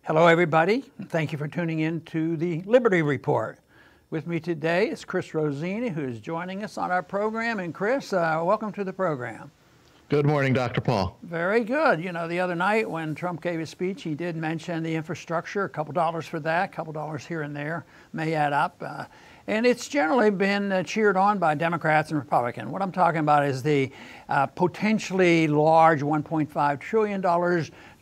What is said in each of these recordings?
Hello everybody, and thank you for tuning in to the Liberty Report. With me today is Chris Rosini, who is joining us on our program. And Chris, welcome to the program. Good morning, Dr. Paul. Very good. You know, the other night when Trump gave his speech, he did mention the infrastructure, a couple dollars for that, a couple dollars here and there may add up. And it's generally been cheered on by Democrats and Republicans. What I'm talking about is the potentially large $1.5 trillion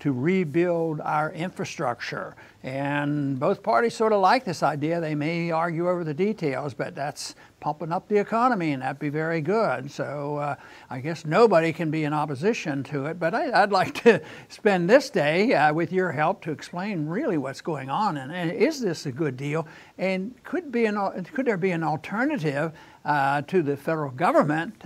to rebuild our infrastructure. And both parties sort of like this idea. They may argue over the details, but that's pumping up the economy, and that'd be very good. So I guess nobody can be in opposition to it. But I'd like to spend this day with your help to explain really what's going on, and is this a good deal? And could there be an alternative to the federal government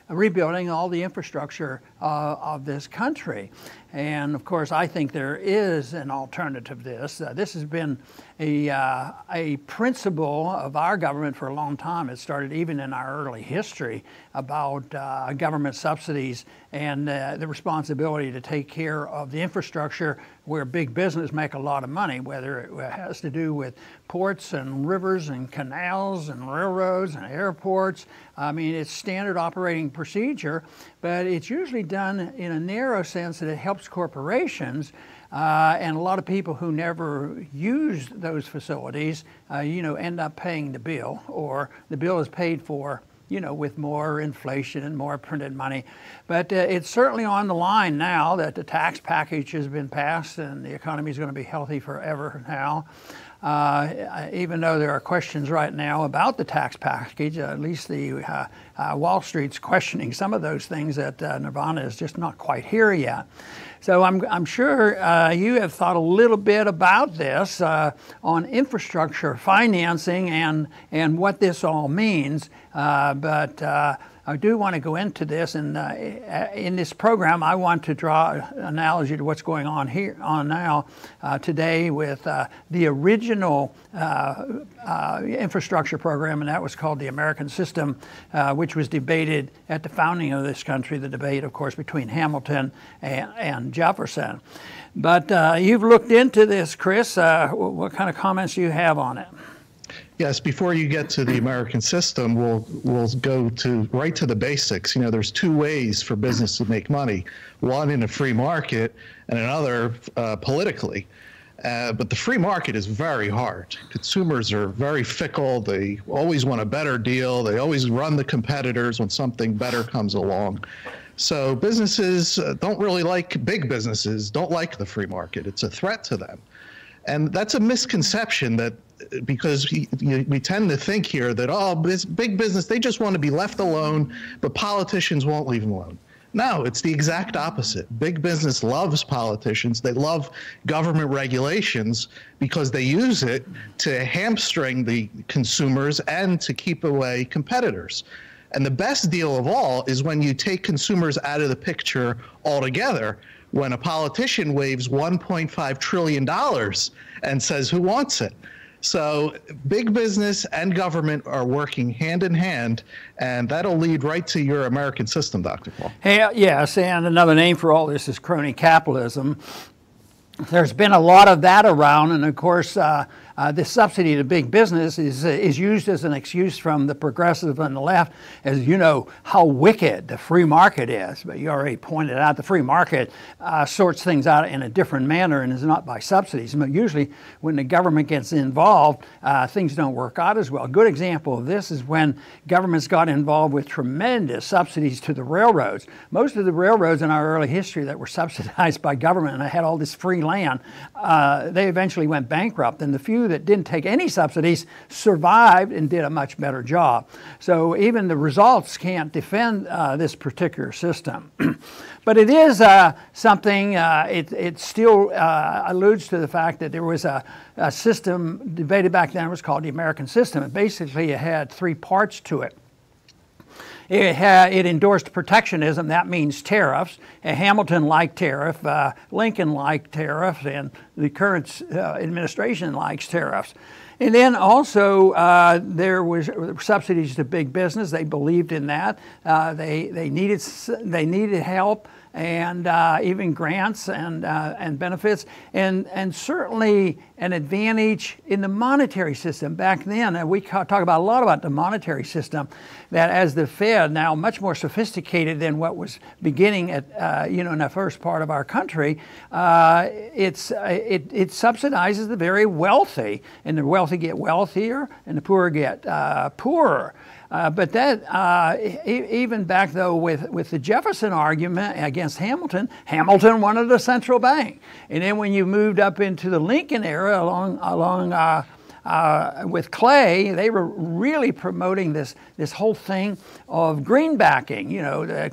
rebuilding all the infrastructure of this country? And of course, I think there is an alternative to this. This has been a principle of our government for a long time. It started even in our early history about government subsidies and the responsibility to take care of the infrastructure where big business make a lot of money, whether it has to do with ports and rivers and canals and railroads and airports. I mean, it's standard operating procedure, but it's usually done in a narrow sense that it helps corporations. And a lot of people who never use those facilities, end up paying the bill, or the bill is paid for, with more inflation and more printed money. But it's certainly on the line now that the tax package has been passed and the economy is going to be healthy forever now. Even though there are questions right now about the tax package, at least the Wall Street's questioning some of those things, that Nirvana is just not quite here yet. So I'm sure you have thought a little bit about this on infrastructure financing and what this all means, but I do want to go into this, and in this program I want to draw an analogy to what's going on here now today with the original infrastructure program, and that was called the American System, which was debated at the founding of this country, the debate, of course, between Hamilton and Jefferson. But you've looked into this, Chris. What kind of comments do you have on it? Yes, before you get to the American system, we'll go right to the basics. There's two ways for business to make money: one in a free market, and another politically. But the free market is very hard. Consumers are very fickle. They always want a better deal. They always run the competitors when something better comes along. So businesses big businesses don't like the free market. It's a threat to them. And that's a misconception, because we tend to think here that, this big business, they just want to be left alone, but politicians won't leave them alone. No, it's the exact opposite. Big business loves politicians. They love government regulations because they use it to hamstring the consumers and to keep away competitors. And the best deal of all is when you take consumers out of the picture altogether, when a politician waves $1.5 trillion and says, who wants it? So big business and government are working hand in hand, and that'll lead right to your American system, Dr. Paul. Hey, yes, and another name for all this is crony capitalism. There's been a lot of that around, and of course, the subsidy to big business is used as an excuse from the progressive and the left, as how wicked the free market is. But you already pointed out the free market sorts things out in a different manner and is not by subsidies. But usually when the government gets involved, things don't work out as well. A good example of this is when governments got involved with tremendous subsidies to the railroads. Most of the railroads in our early history that were subsidized by government and had all this free land, they eventually went bankrupt, and the few that didn't take any subsidies survived and did a much better job. So even the results can't defend this particular system. But it is something, it still alludes to the fact that there was a system debated back then. It was called the American System. And basically it had three parts to it. It endorsed protectionism. That means tariffs. Hamilton liked tariff, Lincoln liked tariff, and the current administration likes tariffs. And then also there was subsidies to big business. They believed in that. They needed help, and even grants and benefits, and certainly an advantage in the monetary system. Back then, we talk about a lot about the monetary system, that as the Fed, now much more sophisticated than what was beginning at in the first part of our country, it subsidizes the very wealthy, and the wealthy get wealthier, and the poor get poorer. But that, even back though with the Jefferson argument against Hamilton, Hamilton wanted a central bank. And then when you moved up into the Lincoln era along with Clay, they were really promoting this whole thing of greenbacking.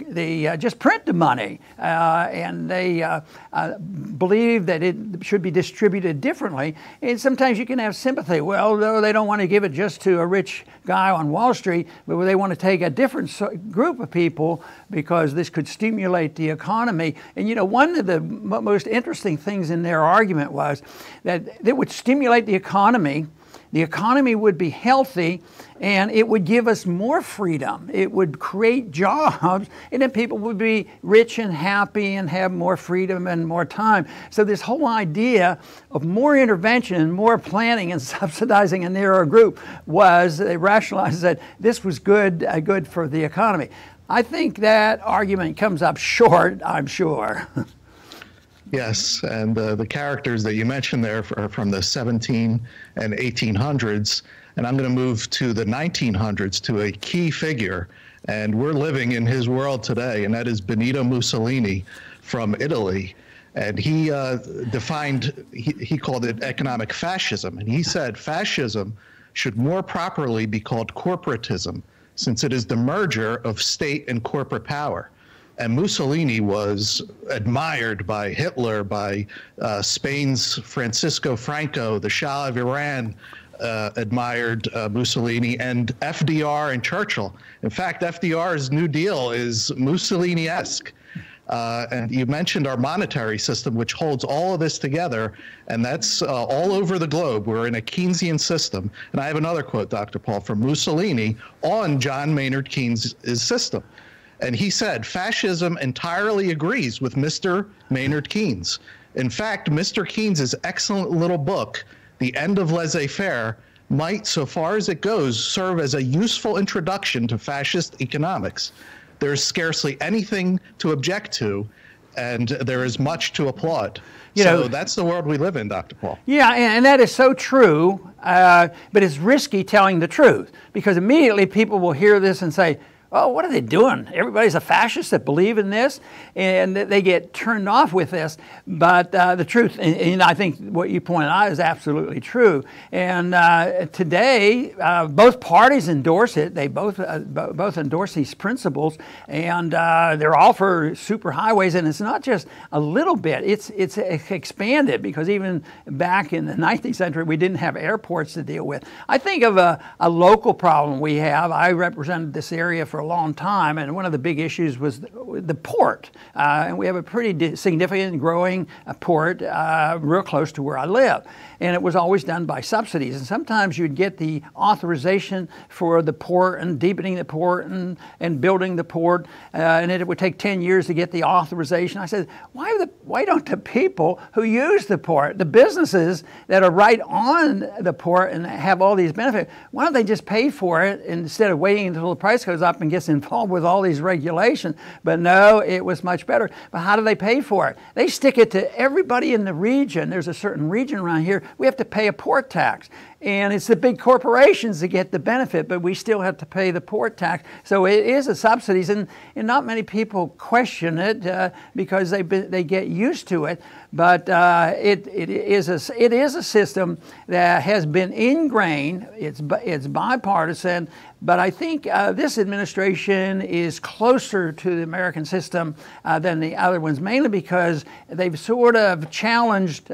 They just print the money, and they believe that it should be distributed differently. And sometimes you can have sympathy. Well, though they don't want to give it just to a rich guy on Wall Street, but they want to take a different group of people because this could stimulate the economy. And one of the most interesting things in their argument was that it would stimulate the economy. The economy would be healthy, and it would give us more freedom. It would create jobs, and then people would be rich and happy and have more freedom and more time. So this whole idea of more intervention, more planning, and subsidizing a narrower group was, they rationalized that this was good for the economy. I think that argument comes up short, I'm sure. Yes, and the characters that you mentioned there are from the 17 and 1800s, and I'm going to move to the 1900s to a key figure, and we're living in his world today, and that is Benito Mussolini from Italy. And he he called it economic fascism, and he said fascism should more properly be called corporatism, since it is the merger of state and corporate power. And Mussolini was admired by Hitler, by Spain's Francisco Franco, the Shah of Iran admired Mussolini, and FDR and Churchill. In fact, FDR's New Deal is Mussolini-esque. And you mentioned our monetary system, which holds all of this together, and that's all over the globe. We're in a Keynesian system. And I have another quote, Dr. Paul, from Mussolini on John Maynard Keynes' system. And he said, fascism entirely agrees with Mr. Maynard Keynes. In fact, Mr. Keynes' excellent little book, The End of Laissez-Faire, might, so far as it goes, serve as a useful introduction to fascist economics. There's scarcely anything to object to, and there is much to applaud. So that's the world we live in, Dr. Paul. Yeah, and that is so true, but it's risky telling the truth, because immediately people will hear this and say, oh, what are they doing? Everybody's a fascist that believe in this, and they get turned off with this. But the truth, and I think what you pointed out is absolutely true. And today, both parties endorse it. They both endorse these principles, and they're all for superhighways. And it's not just a little bit; it's expanded, because even back in the 19th century, we didn't have airports to deal with. I think of a local problem we have. I represented this area for a long time, and one of the big issues was the port. And we have a pretty significant growing port real close to where I live. And it was always done by subsidies. And sometimes you'd get the authorization for the port and deepening the port and building the port, and it would take 10 years to get the authorization. I said, why don't the people who use the port, the businesses that are right on the port and have all these benefits, why don't they just pay for it instead of waiting until the price goes up and gets involved with all these regulations? But no, it was much better. But how do they pay for it? They stick it to everybody in the region. There's a certain region around here. We have to pay a port tax. And it's the big corporations that get the benefit, but we still have to pay the port tax. So it is a subsidies, and not many people question it because they get used to it. But it is a system that has been ingrained. It's bipartisan. But I think this administration is closer to the American system than the other ones, mainly because they've sort of challenged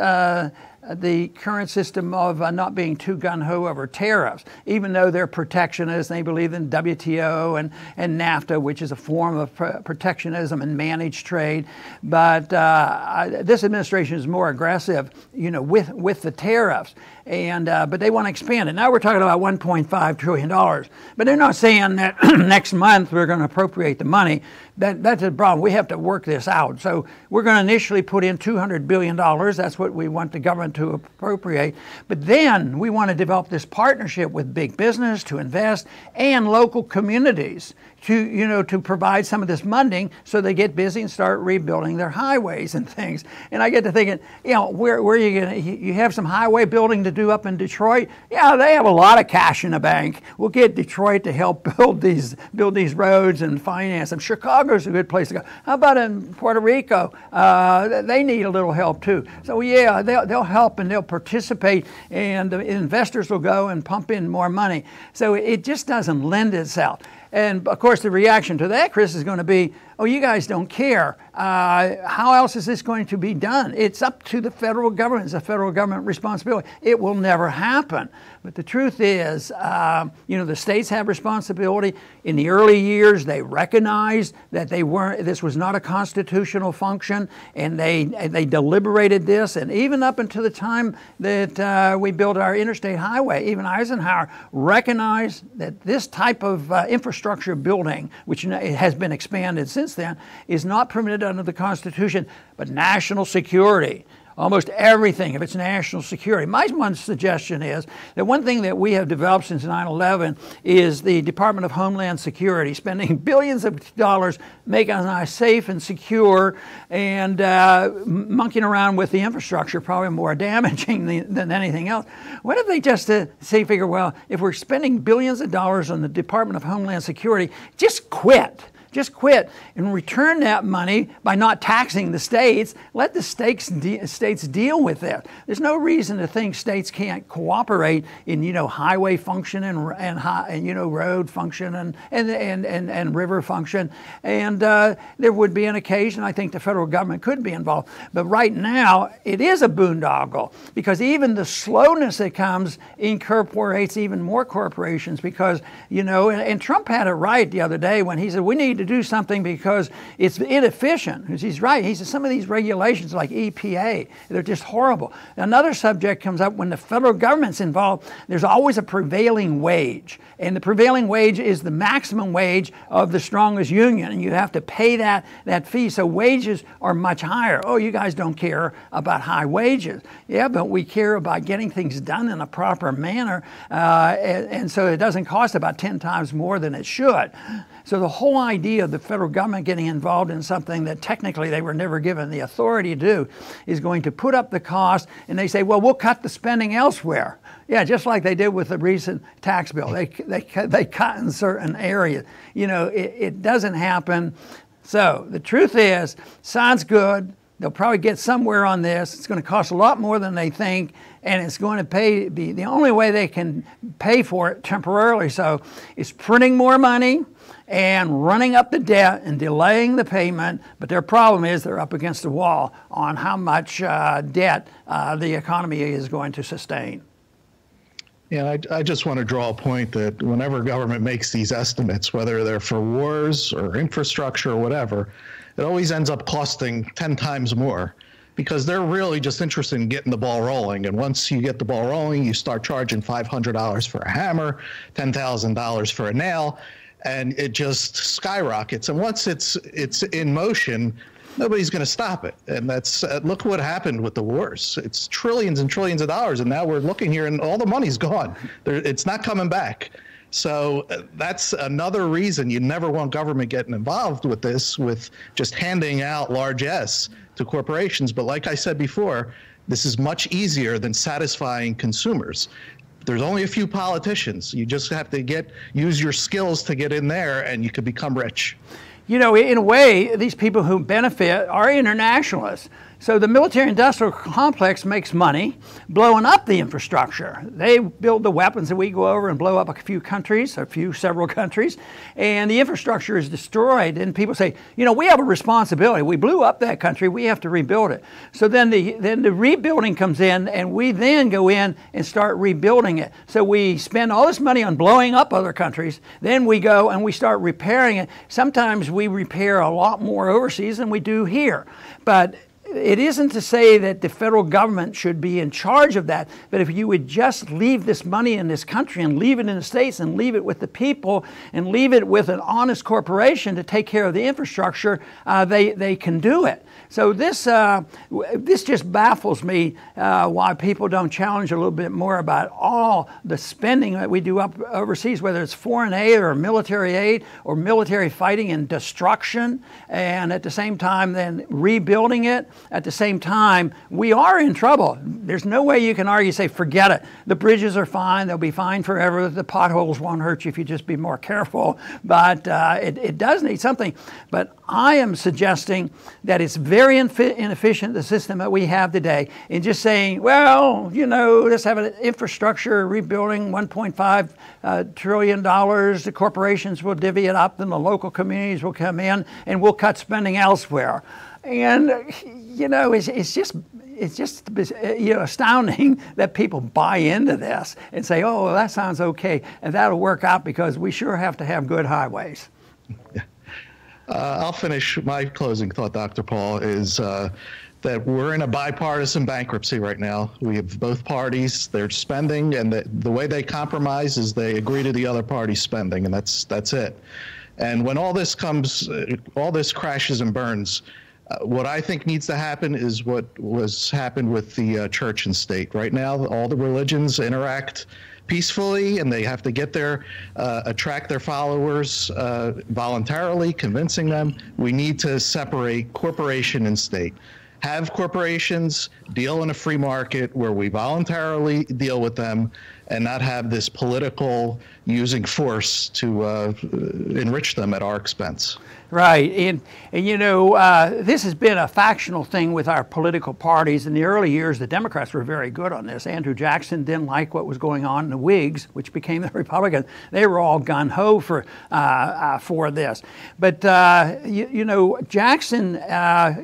the current system of not being too gung-ho over tariffs, even though they're protectionists. They believe in WTO and NAFTA, which is a form of protectionism and managed trade. But this administration is more aggressive, with the tariffs. And but they want to expand it. Now we're talking about $1.5 trillion. But they're not saying that next month we're going to appropriate the money. That's a problem. We have to work this out. So we're going to initially put in $200 billion. That's what we want the government to appropriate. But then we want to develop this partnership with big business to invest and local communities to provide some of this funding so they get busy and start rebuilding their highways and things. And I get to thinking, where are you going to, you have some highway building to do up in Detroit? Yeah, they have a lot of cash in the bank. We'll get Detroit to help build these roads and finance them. Chicago's a good place to go. How about in Puerto Rico? They need a little help too. So yeah, they'll help and they'll participate, and the investors will go and pump in more money. So it just doesn't lend itself. And of course, the reaction to that, Chris, is going to be, oh, you guys don't care. How else is this going to be done? It's up to the federal government. It's a federal government responsibility. It will never happen. But the truth is, the states have responsibility. In the early years, they recognized that this was not a constitutional function, and they deliberated this. And even up until the time that we built our interstate highway, even Eisenhower recognized that this type of infrastructure building, which has been expanded since then, is not permitted under the Constitution, but national security. Almost everything, if it's national security. My one suggestion is that one thing that we have developed since 9/11 is the Department of Homeland Security, spending billions of dollars making us safe and secure, and monkeying around with the infrastructure, probably more damaging than anything else. What if they just figure, well, if we're spending billions of dollars on the Department of Homeland Security, just quit. Just quit and return that money by not taxing the states. Let the states deal with that. There's no reason to think states can't cooperate in highway function and road function and river function. And there would be an occasion I think the federal government could be involved. But right now it is a boondoggle, because even the slowness that comes incorporates even more corporations. Because and Trump had it right the other day when he said we need to do something because it's inefficient. He's right. He says some of these regulations like EPA, they're just horrible. Another subject comes up when the federal government's involved. There's always a prevailing wage, and the prevailing wage is the maximum wage of the strongest union, and you have to pay that fee. So wages are much higher. Oh, you guys don't care about high wages. Yeah, but we care about getting things done in a proper manner, and so it doesn't cost about 10 times more than it should. So the whole idea of the federal government getting involved in something that technically they were never given the authority to do is going to put up the cost, and they say, well, we'll cut the spending elsewhere. Yeah, just like they did with the recent tax bill. They cut in certain areas. It doesn't happen. So the truth is, sounds good. They'll probably get somewhere on this. It's going to cost a lot more than they think, and it's going to be the only way they can pay for it temporarily. So is printing more money and running up the debt and delaying the payment. But their problem is they're up against the wall on how much debt the economy is going to sustain. Yeah, I just want to draw a point that whenever government makes these estimates, whether they're for wars or infrastructure or whatever, it always ends up costing 10 times more, because they're really just interested in getting the ball rolling. And once you get the ball rolling, you start charging $500 for a hammer, $10,000 for a nail, and it just skyrockets. And once it's in motion, nobody's going to stop it. And that's look what happened with the wars. It's trillions and trillions of dollars, and now we're looking here, and all the money's gone. It's not coming back. So that's another reason you never want government getting involved with this, with just handing out largesse to corporations. But like I said before, this is much easier than satisfying consumers. There's only a few politicians. You just have to use your skills to get in there, and you could become rich. In a way, these people who benefit are internationalists. So the military-industrial complex makes money blowing up the infrastructure. They build the weapons that we go over and blow up a few countries, several countries, and the infrastructure is destroyed. And people say, you know, we have a responsibility. We blew up that country. We have to rebuild it. So then the rebuilding comes in, and we then go in and start rebuilding it. So we spend all this money on blowing up other countries. Then we go and we start repairing it. Sometimes we repair a lot more overseas than we do here. But it isn't to say that the federal government should be in charge of that, but if you would just leave this money in this country and leave it in the states and leave it with the people and leave it with an honest corporation to take care of the infrastructure, they can do it. So this just baffles me why people don't challenge a little bit more about all the spending that we do up overseas, whether it's foreign aid or military aid or military fighting and destruction, and at the same time then rebuilding it. At the same time, we are in trouble. There's no way you can argue, say, forget it. The bridges are fine. They'll be fine forever. The potholes won't hurt you if you just be more careful. But it does need something. But I am suggesting that it's very inefficient, the system that we have today, in just saying, well, you know, let's have an infrastructure rebuilding, $1.5 trillion. The corporations will divvy it up, then the local communities will come in, and we'll cut spending elsewhere. And, you know, it's just you know, astounding that people buy into this and say, oh, well, that sounds okay, and that'll work out because we sure have to have good highways. I'll finish my closing thought, Dr. Paul, is that we're in a bipartisan bankruptcy right now. We have both parties, they're spending, and the way they compromise is they agree to the other party's spending, and that's it. And when all this crashes and burns, what I think needs to happen is what happened with the church and state. Right now, all the religions interact peacefully, and they have to get attract their followers voluntarily, convincing them. We need to separate corporation and state. Have corporations deal in a free market where we voluntarily deal with them and not have this political using force to enrich them at our expense. Right, and you know, this has been a factional thing with our political parties. In the early years, the Democrats were very good on this. Andrew Jackson didn't like what was going on in the Whigs, which became the Republicans. They were all gung-ho for this. But, you know, Jackson,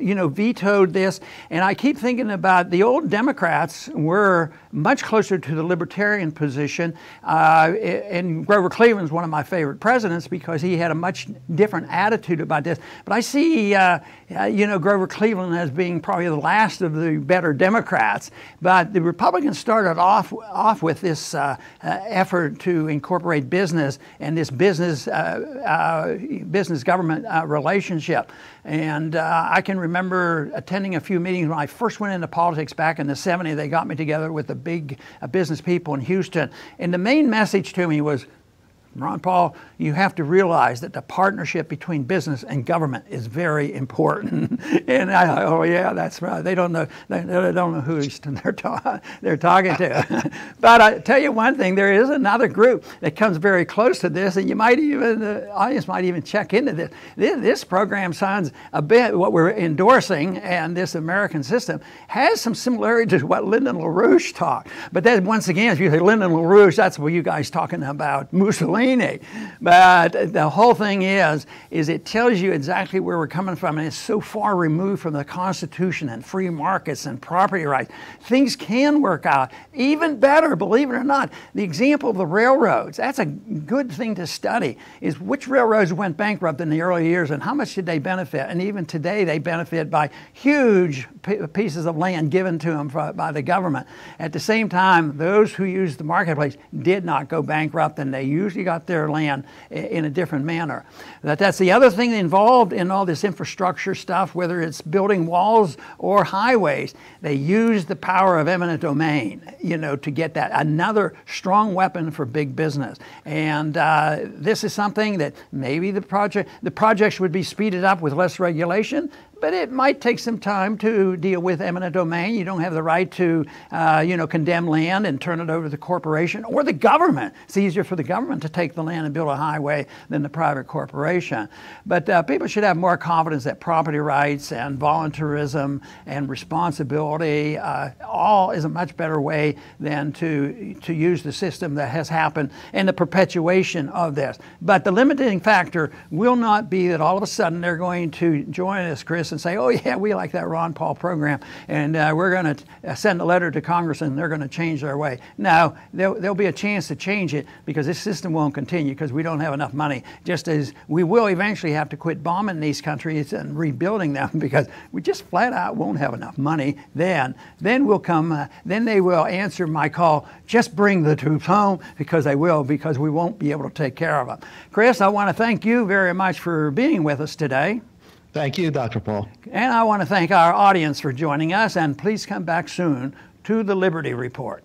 you know, vetoed this, and I keep thinking about the old Democrats were much closer to the libertarian position, and Grover Cleveland's one of my favorite presidents because he had a much different attitude about this. But I see, you know, Grover Cleveland as being probably the last of the better Democrats. But the Republicans started off with this effort to incorporate business and this business-government relationship. And I can remember attending a few meetings when I first went into politics back in the 70s. They got me together with the big business people in Houston. And the main message to me was, Ron Paul, you have to realize that the partnership between business and government is very important. And I thought, oh yeah, that's right. They don't know who they're talking to. But I tell you one thing, there is another group that comes very close to this, and you might even, the audience might even check into this. This program sounds a bit, what we're endorsing, and this American system has some similarity to what Lyndon LaRouche taught. But then once again, if you say Lyndon LaRouche, that's what you guys talking about Mussolini. But the whole thing is it tells you exactly where we're coming from, and it's so far removed from the Constitution and free markets and property rights. Things can work out even better, believe it or not. The example of the railroads, that's a good thing to study, is which railroads went bankrupt in the early years and how much did they benefit? And even today they benefit by huge pieces of land given to them by the government. At the same time, those who used the marketplace did not go bankrupt, and they usually got their land in a different manner. That's the other thing involved in all this infrastructure stuff, whether it's building walls or highways. They use the power of eminent domain, you know, to get that, another strong weapon for big business. And this is something that maybe the projects would be speeded up with less regulation, but it might take some time to deal with eminent domain. You don't have the right to, condemn land and turn it over to the corporation or the government. It's easier for the government to take the land and build a highway than the private corporation. But people should have more confidence that property rights and voluntarism and responsibility all is a much better way than to use the system that has happened and the perpetuation of this. But the limiting factor will not be that all of a sudden they're going to join us, Chris, and say, oh yeah, we like that Ron Paul program, and we're going to send a letter to Congress and they're going to change their way. No, there'll be a chance to change it because this system won't continue because we don't have enough money, just as we will eventually have to quit bombing these countries and rebuilding them because we just flat out won't have enough money. Then will come, then they will answer my call, just bring the troops home, because they will, because we won't be able to take care of them. Chris, I want to thank you very much for being with us today. Thank you, Dr. Paul. And I want to thank our audience for joining us, and please come back soon to the Liberty Report.